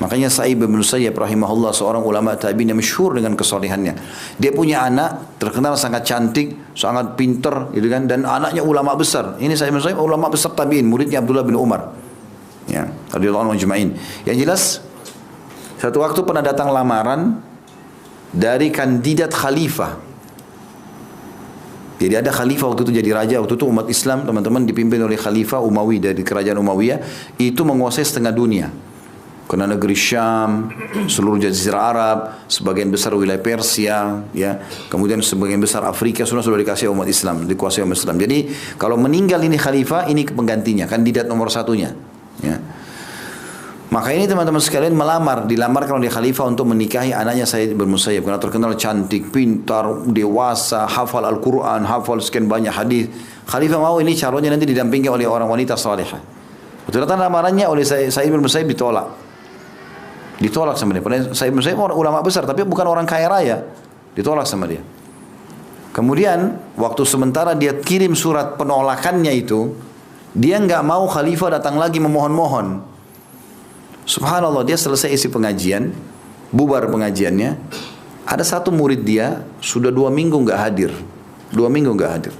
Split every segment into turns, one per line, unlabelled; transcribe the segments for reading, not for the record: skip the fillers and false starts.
Makanya Sa'id bin Musayyib rahimahullah seorang ulama tabi'in yang masyhur dengan kesolehannya. Dia punya anak terkenal sangat cantik, sangat pintar, gitu kan, dan anaknya ulama besar. Ini Sa'id bin Musayyib ulama besar tabi'in, muridnya Abdullah bin Umar. Ya, radhiyallahu anhu ajma'in. Yang jelas satu waktu pernah datang lamaran dari kandidat khalifah. Jadi ada khalifah waktu itu jadi raja, waktu itu umat Islam teman-teman dipimpin oleh khalifah Umawi dari kerajaan Umayyah, itu menguasai setengah dunia. Karena negeri Syam, seluruh jazirah Arab, sebagian besar wilayah Persia, ya, kemudian sebagian besar Afrika sudah dikasih umat Islam, dikuasai umat Islam. Jadi kalau meninggal ini khalifah, ini penggantinya, kandidat nomor satunya. Ya. Maka ini teman-teman sekalian dilamarkan oleh khalifah untuk menikahi anaknya Sa'id bin Musayyib karena terkenal cantik, pintar, dewasa, hafal Al-Quran, hafal sekian banyak hadis. Khalifah mau ini calonnya nanti didampingi oleh orang wanita salihah. Betul datang lamarannya oleh Sa'id bin Musayyib ditolak sama dia. Padahal Sa'id bin Musayyib ulama besar tapi bukan orang kaya raya. Ditolak sama dia. Kemudian waktu sementara dia kirim surat penolakannya itu, dia nggak mau khalifah datang lagi memohon-mohon. Subhanallah, dia selesai isi pengajian, bubar pengajiannya. Ada satu murid dia sudah 2 minggu nggak hadir. 2 minggu nggak hadir.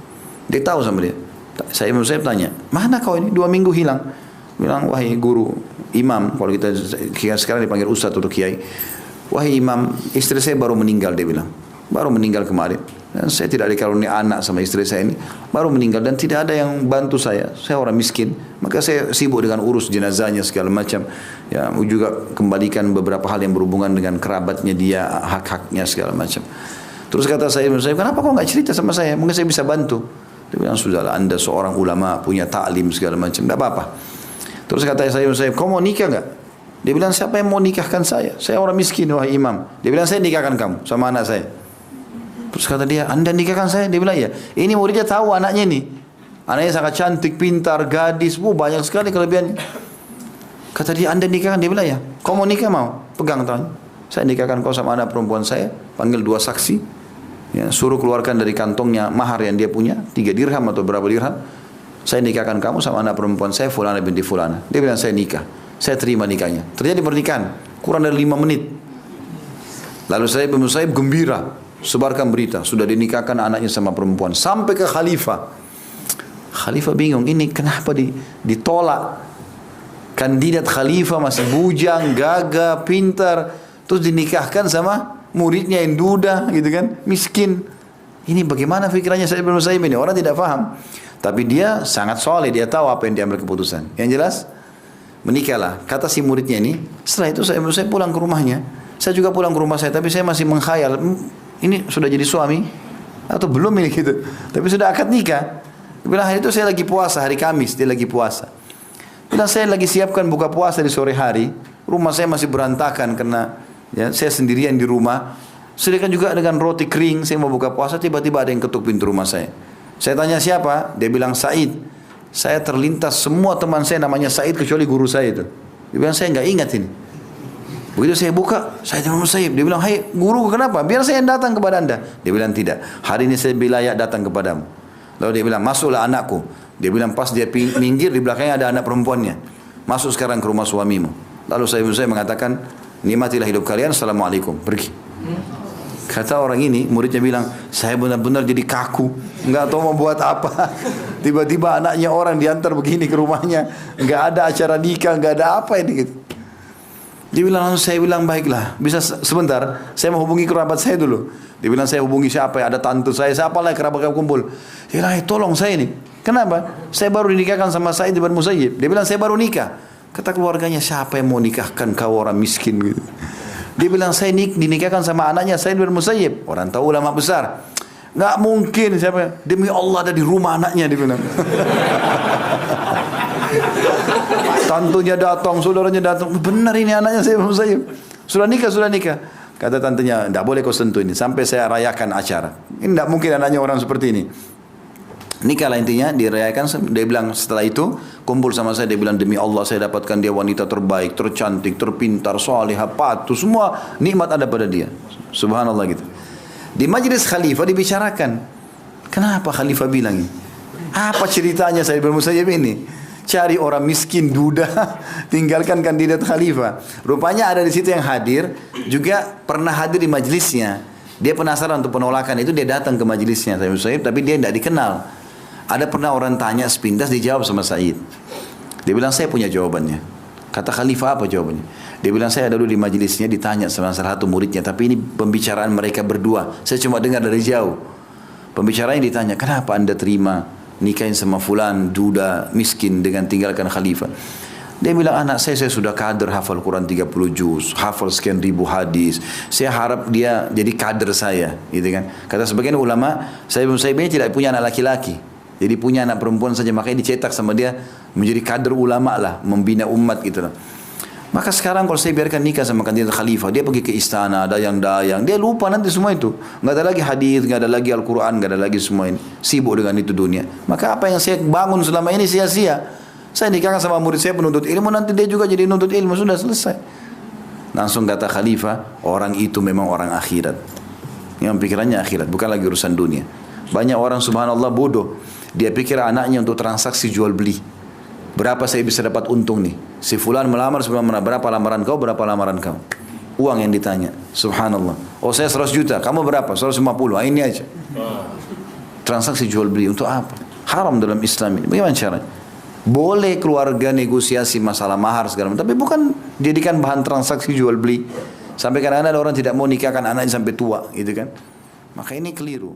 Dia tahu sama dia. Sa'id bin Musayyib tanya, mana kau ini 2 minggu hilang? Bilang, wahai guru, imam, kalau kita sekarang dipanggil ustadz atau kiai. Wahai imam, istri saya baru meninggal, dia bilang. Baru meninggal kemarin. Dan saya tidak dikaruniai anak sama istri saya ini. Baru meninggal dan tidak ada yang bantu saya. Saya orang miskin. Maka saya sibuk dengan urus jenazahnya segala macam. Ya, juga kembalikan beberapa hal yang berhubungan dengan kerabatnya dia, hak-haknya segala macam. Terus kata saya, kenapa kau nggak cerita sama saya? Mungkin saya bisa bantu. Dia bilang, sudahlah, Anda seorang ulama, punya ta'lim segala macam. Tidak apa-apa. Terus kata saya, kau mau nikah nggak? Dia bilang, siapa yang mau nikahkan saya? Saya orang miskin, wahai imam. Dia bilang, saya nikahkan kamu sama anak saya. Terus kata dia, Anda nikahkan saya? Dia bilang, ya. Ini muridnya tahu anaknya ini. Anaknya sangat cantik, pintar, gadis, banyak sekali kelebihannya. Kata dia, Anda nikahkan? Dia bilang, ya. Kau mau nikah mau? Pegang tangan. Saya nikahkan kau sama anak perempuan saya. Panggil 2 saksi. Ya, suruh keluarkan dari kantongnya mahar yang dia punya, 3 dirham atau berapa dirham. Saya nikahkan kamu sama anak perempuan saya, Fulana binti Fulana. Dia bilang, saya nikah. Saya terima nikahnya. Terjadi pernikahan. Kurang dari 5 menit. Lalu saya bin Musayyib gembira. Sebarkan berita. Sudah dinikahkan anaknya sama perempuan. Sampai ke khalifah. Khalifah bingung. Ini kenapa ditolak? Kandidat khalifah masih bujang, gagah, pintar. Terus dinikahkan sama muridnya yang duda, gitu kan. Miskin. Ini bagaimana pikirannya saya bin Musayyib ini? Orang tidak paham. Tapi dia sangat soleh, dia tahu apa yang diambil keputusan. Yang jelas, menikahlah. Kata si muridnya ini, setelah itu saya pulang ke rumahnya. Saya juga pulang ke rumah saya, tapi saya masih menghayal, ini sudah jadi suami atau belum ini gitu. Tapi sudah akad nikah. Bilang hari itu saya lagi puasa, hari Kamis dia lagi puasa. Bilang saya lagi siapkan buka puasa di sore hari. Rumah saya masih berantakan karena ya, saya sendirian di rumah. Sedangkan juga dengan roti kering, saya mau buka puasa, tiba-tiba ada yang ketuk pintu rumah saya. Saya tanya siapa? Dia bilang Sa'id. Saya terlintas semua teman saya namanya Sa'id kecuali guru saya itu. Dia bilang saya nggak ingat ini. Begitu saya buka, Sa'id bin Musayyib. Dia bilang, hai guru kenapa? Biar saya yang datang kepada anda. Dia bilang tidak. Hari ini saya layak datang kepadamu. Lalu dia bilang, masuklah anakku. Dia bilang pas dia minggir di belakangnya ada anak perempuannya. Masuk sekarang ke rumah suamimu. Lalu Sa'id bin Musayyib mengatakan, nikmatilah hidup kalian. Assalamualaikum. Pergi. Kata orang ini, muridnya bilang, saya benar-benar jadi kaku, nggak tahu mau buat apa. Tiba-tiba anaknya orang diantar begini ke rumahnya, nggak ada acara nikah, nggak ada apa ini. Gitu. Dia bilang, saya bilang baiklah, bisa sebentar, saya mau hubungi kerabat saya dulu. Dia bilang saya hubungi siapa ya, ada tante saya, siapa lah kerabat kumpul. Dia bilang, tolong saya ini. Kenapa? Saya baru dinikahkan sama Sa'id bin Musayyib. Dia bilang saya baru nikah. Kata keluarganya, siapa yang mau nikahkan kau orang miskin gitu. Dia bilang saya dinikahkan sama anaknya Sa'id bin Musayyib. Orang tahu ulama besar. Nggak mungkin siapa? Demi Allah ada di rumah anaknya dia bilang. Tantunya datang, saudaranya datang. Benar ini anaknya Sa'id bin Musayyib. Sudah nikah. Kata tantenya, tidak boleh kau sentuh ini sampai saya rayakan acara. Ini tidak mungkin anaknya orang seperti ini. Nikahlah intinya, dirayakan. Dia bilang setelah itu kumpul sama saya, dia bilang demi Allah saya dapatkan dia wanita terbaik, tercantik, terpintar, salihah, patuh, semua nikmat ada pada dia. Subhanallah gitu. Di majlis khalifah dibicarakan. Kenapa khalifah bilang ini? Apa ceritanya Sa'id bin Musayyib ini? Cari orang miskin duda, tinggalkan kandidat khalifah. Rupanya ada di situ yang hadir, juga pernah hadir di majelisnya. Dia penasaran untuk penolakan itu, dia datang ke majelisnya Said, tapi dia tidak dikenal. Ada pernah orang tanya sepintas, dijawab sama Said. Dia bilang, saya punya jawabannya. Kata khalifah, apa jawabannya? Dia bilang, saya dulu di majelisnya ditanya sama salah satu muridnya, tapi ini pembicaraan mereka berdua. Saya cuma dengar dari jauh. Pembicaraan ditanya, kenapa anda terima nikahin sama fulan, duda, miskin dengan tinggalkan khalifah? Dia bilang, anak saya sudah kader hafal Quran 30 juz, hafal sekian ribu hadis. Saya harap dia jadi kader saya, gitu kan. Kata sebagian ulama, saya ini tidak punya anak laki-laki. Jadi punya anak perempuan saja, makanya dicetak sama dia menjadi kader ulama lah, membina umat gitu lah. Maka sekarang kalau saya biarkan nikah sama kandidat khalifah, dia pergi ke istana, dayang-dayang, dia lupa nanti semua itu. Nggak ada lagi hadis, nggak ada lagi Al-Quran, nggak ada lagi semua ini. Sibuk dengan itu dunia. Maka apa yang saya bangun selama ini sia-sia. Saya nikahkan sama murid saya penuntut ilmu, nanti dia juga jadi penuntut ilmu, sudah selesai. Langsung kata khalifah, orang itu memang orang akhirat. Yang pikirannya akhirat, bukan lagi urusan dunia. Banyak orang subhanallah bodoh. Dia pikir anaknya untuk transaksi jual beli. Berapa saya bisa dapat untung nih? Si fulan melamar, sebelum berapa lamaran kau, berapa lamaran kau? Uang yang ditanya. Subhanallah. Oh saya 100 juta, kamu berapa? 150, ini aja. Transaksi jual beli untuk apa? Haram dalam Islam ini. Bagaimana caranya? Boleh keluarga negosiasi masalah mahar segala macam, tapi bukan jadikan bahan transaksi jual beli. Sampai kadang-kadang ada orang tidak mau nikahkan anaknya sampai tua, gitu kan? Maka ini keliru.